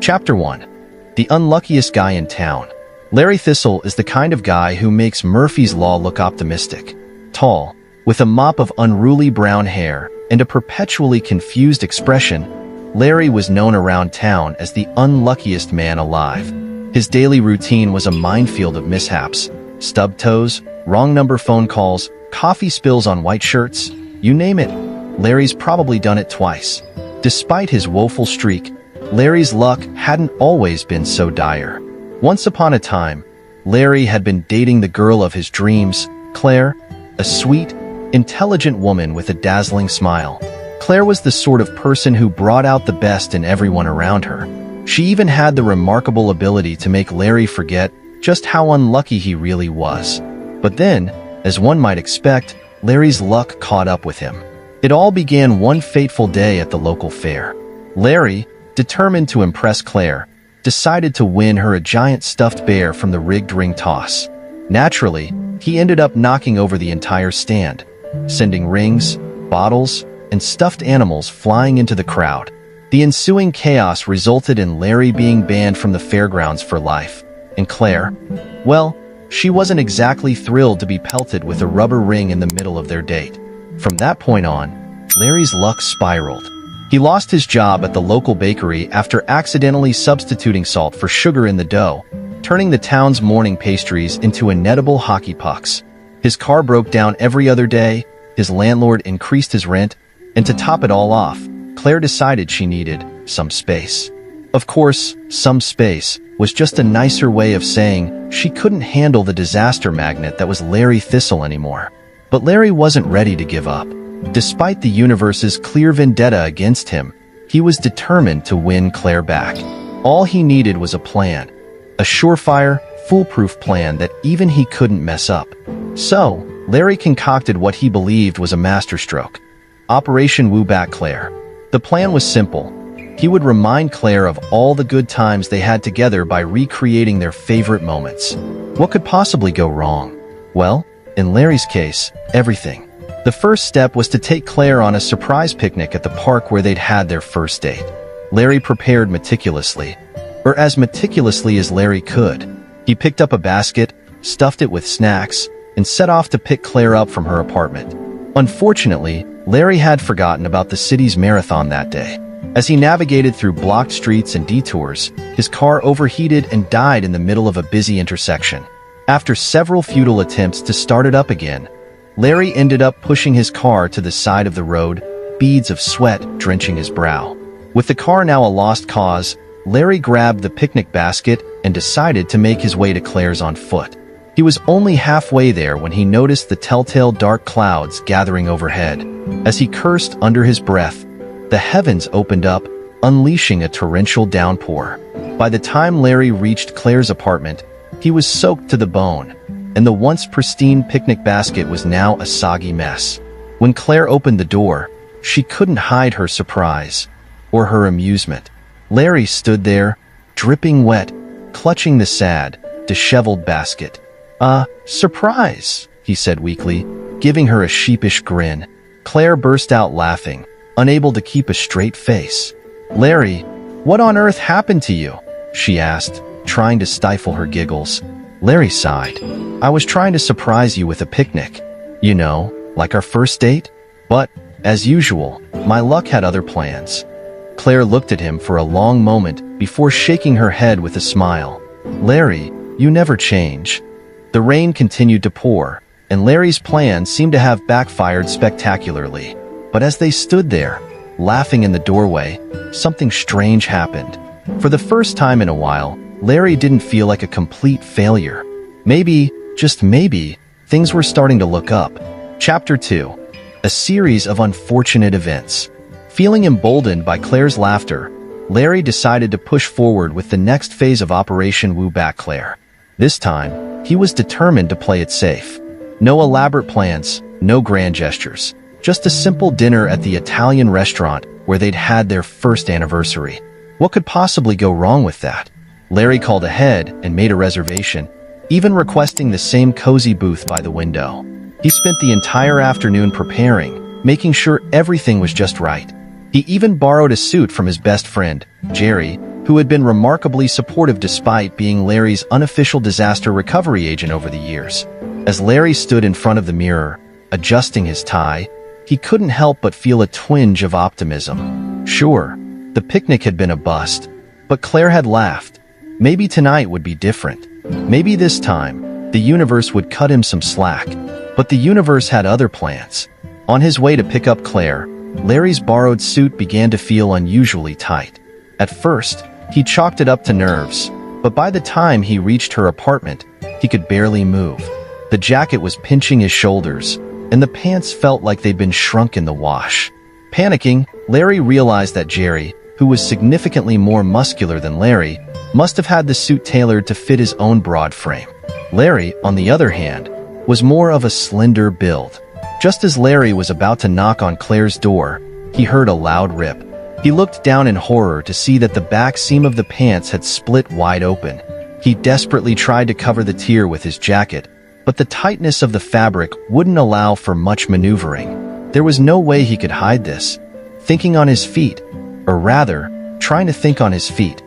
Chapter 1. The Unluckiest Guy in Town. Larry Thistle is the kind of guy who makes Murphy's Law look optimistic. Tall, with a mop of unruly brown hair and a perpetually confused expression, Larry was known around town as the unluckiest man alive. His daily routine was a minefield of mishaps. Stubbed toes, wrong number phone calls, coffee spills on white shirts, you name it. Larry's probably done it twice. Despite his woeful streak, Larry's luck hadn't always been so dire. Once upon a time, Larry had been dating the girl of his dreams, Claire, a sweet, intelligent woman with a dazzling smile. Claire was the sort of person who brought out the best in everyone around her. She even had the remarkable ability to make Larry forget just how unlucky he really was. But then, as one might expect, Larry's luck caught up with him. It all began one fateful day at the local fair. Larry, determined to impress Claire, decided to win her a giant stuffed bear from the rigged ring toss. Naturally, he ended up knocking over the entire stand, sending rings, bottles, and stuffed animals flying into the crowd. The ensuing chaos resulted in Larry being banned from the fairgrounds for life. And Claire, well, she wasn't exactly thrilled to be pelted with a rubber ring in the middle of their date. From that point on, Larry's luck spiraled. He lost his job at the local bakery after accidentally substituting salt for sugar in the dough, turning the town's morning pastries into inedible hockey pucks. His car broke down every other day, his landlord increased his rent, and to top it all off, Claire decided she needed some space. Of course, some space was just a nicer way of saying she couldn't handle the disaster magnet that was Larry Thistle anymore. But Larry wasn't ready to give up. Despite the universe's clear vendetta against him, he was determined to win Claire back. All he needed was a plan. A surefire, foolproof plan that even he couldn't mess up. So, Larry concocted what he believed was a masterstroke. Operation Woo Back Claire. The plan was simple. He would remind Claire of all the good times they had together by recreating their favorite moments. What could possibly go wrong? Well, in Larry's case, everything. The first step was to take Claire on a surprise picnic at the park where they'd had their first date. Larry prepared meticulously, or as meticulously as Larry could. He picked up a basket, stuffed it with snacks, and set off to pick Claire up from her apartment. Unfortunately, Larry had forgotten about the city's marathon that day. As he navigated through blocked streets and detours, his car overheated and died in the middle of a busy intersection. After several futile attempts to start it up again, Larry ended up pushing his car to the side of the road, beads of sweat drenching his brow. With the car now a lost cause, Larry grabbed the picnic basket and decided to make his way to Claire's on foot. He was only halfway there when he noticed the telltale dark clouds gathering overhead. As he cursed under his breath, the heavens opened up, unleashing a torrential downpour. By the time Larry reached Claire's apartment, he was soaked to the bone, and the once pristine picnic basket was now a soggy mess. When Claire opened the door, she couldn't hide her surprise or her amusement. Larry stood there, dripping wet, clutching the sad, disheveled basket. Surprise," he said weakly, giving her a sheepish grin. Claire burst out laughing, unable to keep a straight face. "Larry, what on earth happened to you?" she asked, trying to stifle her giggles. Larry sighed. "I was trying to surprise you with a picnic. You know, like our first date? But, as usual, my luck had other plans." Claire looked at him for a long moment before shaking her head with a smile. "Larry, you never change." The rain continued to pour, and Larry's plan seemed to have backfired spectacularly. But as they stood there, laughing in the doorway, something strange happened. For the first time in a while, Larry didn't feel like a complete failure. Maybe, just maybe, things were starting to look up. Chapter 2. A series of unfortunate events. Feeling emboldened by Claire's laughter, Larry decided to push forward with the next phase of Operation Woo Back Claire. This time, he was determined to play it safe. No elaborate plans, no grand gestures. Just a simple dinner at the Italian restaurant where they'd had their first anniversary. What could possibly go wrong with that? Larry called ahead and made a reservation, even requesting the same cozy booth by the window. He spent the entire afternoon preparing, making sure everything was just right. He even borrowed a suit from his best friend, Jerry, who had been remarkably supportive despite being Larry's unofficial disaster recovery agent over the years. As Larry stood in front of the mirror, adjusting his tie, he couldn't help but feel a twinge of optimism. Sure, the picnic had been a bust, but Claire had laughed. Maybe tonight would be different. Maybe this time, the universe would cut him some slack. But the universe had other plans. On his way to pick up Claire, Larry's borrowed suit began to feel unusually tight. At first, he chalked it up to nerves, but by the time he reached her apartment, he could barely move. The jacket was pinching his shoulders, and the pants felt like they'd been shrunk in the wash. Panicking, Larry realized that Jerry, who was significantly more muscular than Larry, must have had the suit tailored to fit his own broad frame. Larry, on the other hand, was more of a slender build. Just as Larry was about to knock on Claire's door, he heard a loud rip. He looked down in horror to see that the back seam of the pants had split wide open. He desperately tried to cover the tear with his jacket, but the tightness of the fabric wouldn't allow for much maneuvering. There was no way he could hide this. Thinking on his feet, or rather, trying to think on his feet,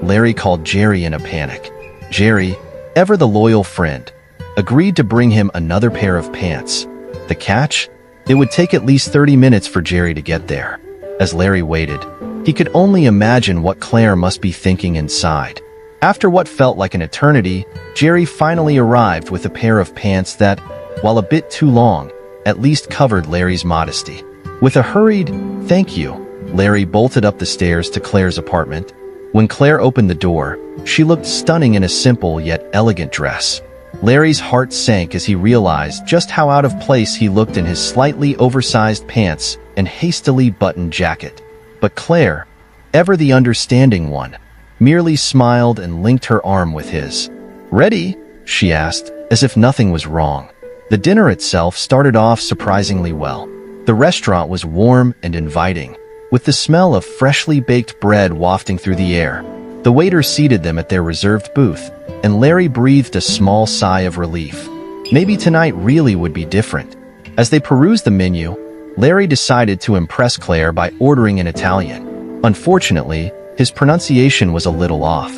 Larry called Jerry in a panic. Jerry, ever the loyal friend, agreed to bring him another pair of pants. The catch? It would take at least 30 minutes for Jerry to get there. As Larry waited, he could only imagine what Claire must be thinking inside. After what felt like an eternity, Jerry finally arrived with a pair of pants that, while a bit too long, at least covered Larry's modesty. With a hurried, "Thank you," Larry bolted up the stairs to Claire's apartment. When Claire opened the door, she looked stunning in a simple yet elegant dress. Larry's heart sank as he realized just how out of place he looked in his slightly oversized pants and hastily buttoned jacket. But Claire, ever the understanding one, merely smiled and linked her arm with his. "Ready?" she asked, as if nothing was wrong. The dinner itself started off surprisingly well. The restaurant was warm and inviting, with the smell of freshly baked bread wafting through the air. The waiter seated them at their reserved booth, and Larry breathed a small sigh of relief. Maybe tonight really would be different. As they perused the menu, Larry decided to impress Claire by ordering in Italian. Unfortunately, his pronunciation was a little off.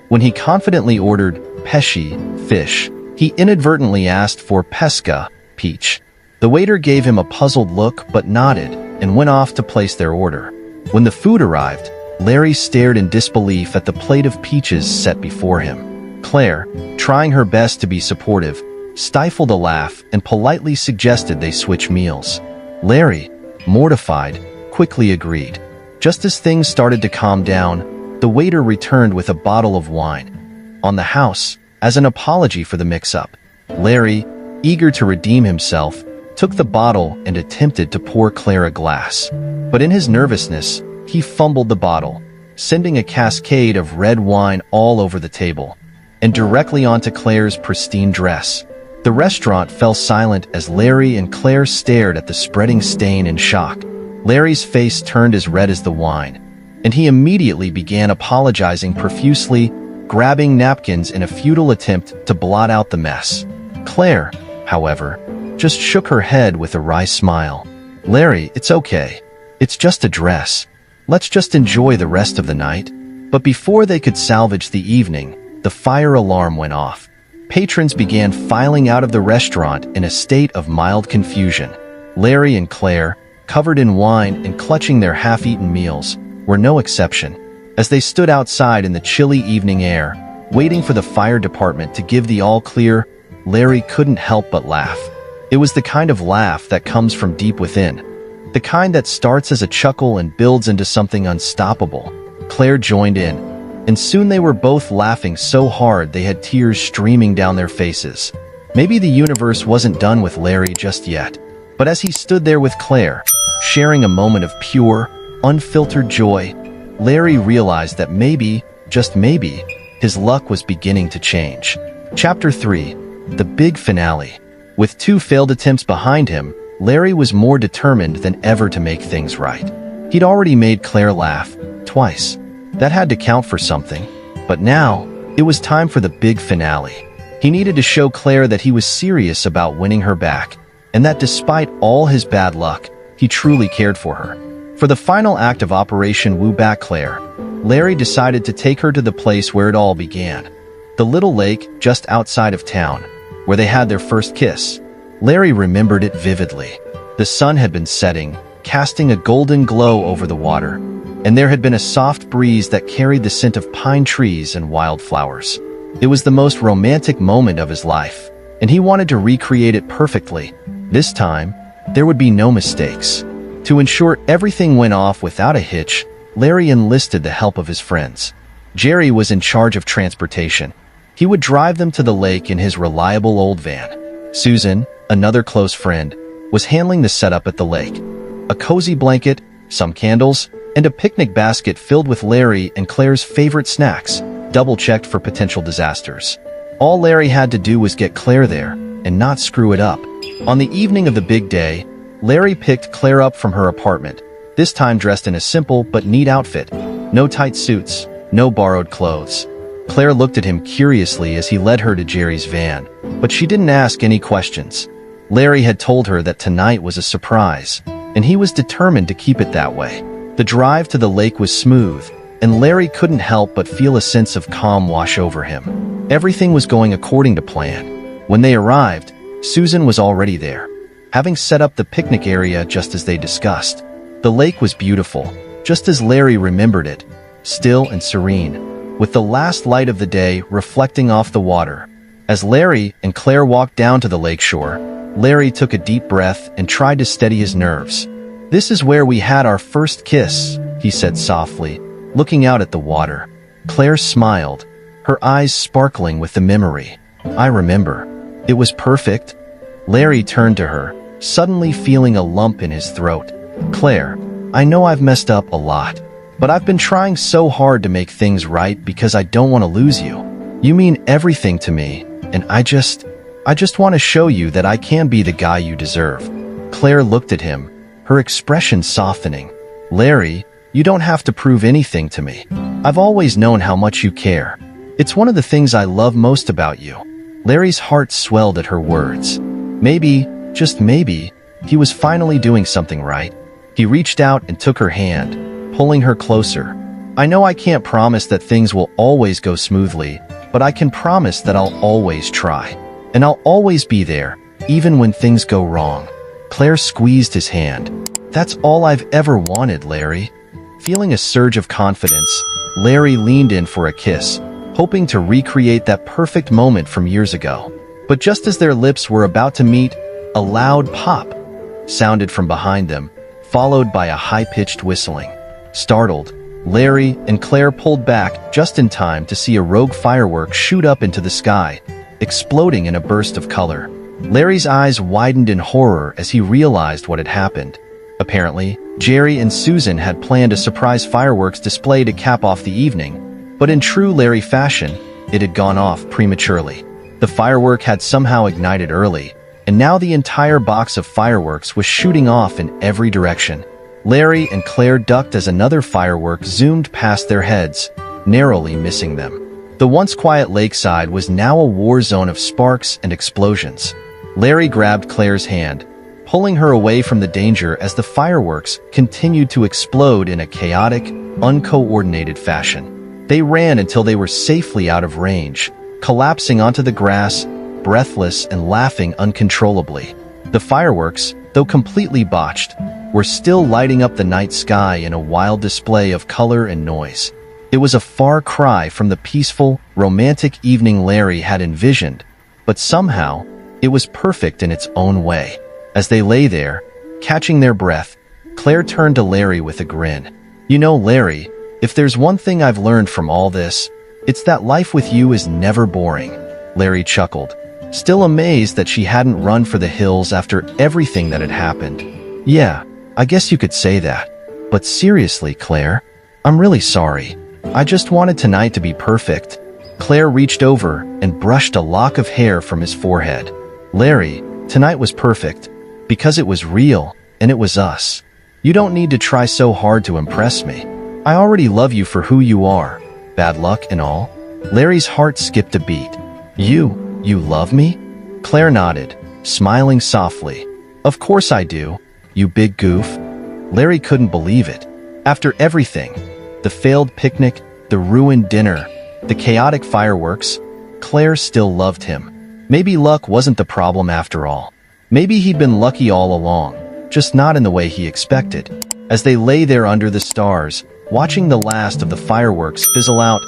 When he confidently ordered pesci, fish, he inadvertently asked for pesca, peach. The waiter gave him a puzzled look but nodded and went off to place their order. When the food arrived, Larry stared in disbelief at the plate of peaches set before him. Claire, trying her best to be supportive, stifled a laugh and politely suggested they switch meals. Larry, mortified, quickly agreed. Just as things started to calm down, the waiter returned with a bottle of wine. On the house, as an apology for the mix-up, Larry, eager to redeem himself, took the bottle and attempted to pour Claire a glass. But in his nervousness, he fumbled the bottle, sending a cascade of red wine all over the table and directly onto Claire's pristine dress. The restaurant fell silent as Larry and Claire stared at the spreading stain in shock. Larry's face turned as red as the wine, and he immediately began apologizing profusely, grabbing napkins in a futile attempt to blot out the mess. Claire, however, just shook her head with a wry smile. "Larry, it's okay. It's just a dress. Let's just enjoy the rest of the night." But before they could salvage the evening, the fire alarm went off. Patrons began filing out of the restaurant in a state of mild confusion. Larry and Claire, covered in wine and clutching their half-eaten meals, were no exception. As they stood outside in the chilly evening air, waiting for the fire department to give the all-clear, Larry couldn't help but laugh. It was the kind of laugh that comes from deep within, the kind that starts as a chuckle and builds into something unstoppable. Claire joined in, and soon they were both laughing so hard they had tears streaming down their faces. Maybe the universe wasn't done with Larry just yet, but as he stood there with Claire, sharing a moment of pure, unfiltered joy, Larry realized that maybe, just maybe, his luck was beginning to change. Chapter 3. The Big Finale. With 2 failed attempts behind him, Larry was more determined than ever to make things right. He'd already made Claire laugh, twice. That had to count for something. But now, it was time for the big finale. He needed to show Claire that he was serious about winning her back, and that despite all his bad luck, he truly cared for her. For the final act of Operation Woo Back Claire, Larry decided to take her to the place where it all began. The little lake just outside of town, where they had their first kiss. Larry remembered it vividly. The sun had been setting, casting a golden glow over the water, and there had been a soft breeze that carried the scent of pine trees and wildflowers. It was the most romantic moment of his life, and he wanted to recreate it perfectly. This time, there would be no mistakes. To ensure everything went off without a hitch, Larry enlisted the help of his friends. Jerry was in charge of transportation. He would drive them to the lake in his reliable old van. Susan, another close friend, was handling the setup at the lake. A cozy blanket, some candles, and a picnic basket filled with Larry and Claire's favorite snacks, double-checked for potential disasters. All Larry had to do was get Claire there and not screw it up. On the evening of the big day, Larry picked Claire up from her apartment, this time dressed in a simple but neat outfit. No tight suits, no borrowed clothes. Claire looked at him curiously as he led her to Jerry's van, but she didn't ask any questions. Larry had told her that tonight was a surprise, and he was determined to keep it that way. The drive to the lake was smooth, and Larry couldn't help but feel a sense of calm wash over him. Everything was going according to plan. When they arrived, Susan was already there, having set up the picnic area just as they discussed. The lake was beautiful, just as Larry remembered it, still and serene, with the last light of the day reflecting off the water. As Larry and Claire walked down to the lakeshore, Larry took a deep breath and tried to steady his nerves. "This is where we had our first kiss," he said softly, looking out at the water. Claire smiled, her eyes sparkling with the memory. "I remember. It was perfect." Larry turned to her, suddenly feeling a lump in his throat. "Claire, I know I've messed up a lot, but I've been trying so hard to make things right because I don't want to lose you. You mean everything to me, and I just want to show you that I can be the guy you deserve." Claire looked at him, her expression softening. "Larry, you don't have to prove anything to me. I've always known how much you care. It's one of the things I love most about you." Larry's heart swelled at her words. Maybe, just maybe, he was finally doing something right. He reached out and took her hand, pulling her closer. "I know I can't promise that things will always go smoothly, but I can promise that I'll always try. And I'll always be there, even when things go wrong." Claire squeezed his hand. "That's all I've ever wanted, Larry." Feeling a surge of confidence, Larry leaned in for a kiss, hoping to recreate that perfect moment from years ago. But just as their lips were about to meet, a loud pop sounded from behind them, followed by a high-pitched whistling. Startled, Larry and Claire pulled back just in time to see a rogue firework shoot up into the sky, exploding in a burst of color. Larry's eyes widened in horror as he realized what had happened. Apparently, Jerry and Susan had planned a surprise fireworks display to cap off the evening, but in true Larry fashion, it had gone off prematurely. The firework had somehow ignited early, and now the entire box of fireworks was shooting off in every direction. Larry and Claire ducked as another firework zoomed past their heads, narrowly missing them. The once quiet lakeside was now a war zone of sparks and explosions. Larry grabbed Claire's hand, pulling her away from the danger as the fireworks continued to explode in a chaotic, uncoordinated fashion. They ran until they were safely out of range, collapsing onto the grass, breathless and laughing uncontrollably. The fireworks, though completely botched, were still lighting up the night sky in a wild display of color and noise. It was a far cry from the peaceful, romantic evening Larry had envisioned, but somehow, it was perfect in its own way. As they lay there, catching their breath, Claire turned to Larry with a grin. "You know, Larry, if there's one thing I've learned from all this, it's that life with you is never boring." Larry chuckled, still amazed that she hadn't run for the hills after everything that had happened. "Yeah, I guess you could say that. But seriously, Claire, I'm really sorry. I just wanted tonight to be perfect." Claire reached over and brushed a lock of hair from his forehead. "Larry, tonight was perfect, because it was real, and it was us. You don't need to try so hard to impress me. I already love you for who you are, bad luck and all." Larry's heart skipped a beat. You love me?" Claire nodded, smiling softly. "Of course I do, you big goof." Larry couldn't believe it. After everything, The failed picnic, the ruined dinner, the chaotic fireworks, Claire still loved him. Maybe luck wasn't the problem after all. Maybe he'd been lucky all along, just not in the way he expected. As they lay there under the stars, watching the last of the fireworks fizzle out,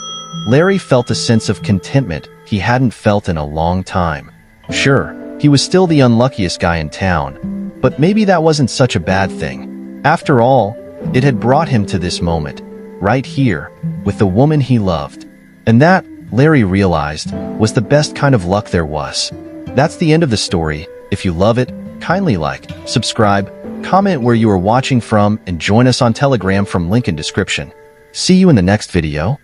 Larry felt a sense of contentment he hadn't felt in a long time. Sure, he was still the unluckiest guy in town, but maybe that wasn't such a bad thing. After all, it had brought him to this moment, right here, with the woman he loved. And that, Larry realized, was the best kind of luck there was. That's the end of the story. If you love it, kindly like, subscribe, comment where you are watching from, and join us on Telegram from link in description. See you in the next video.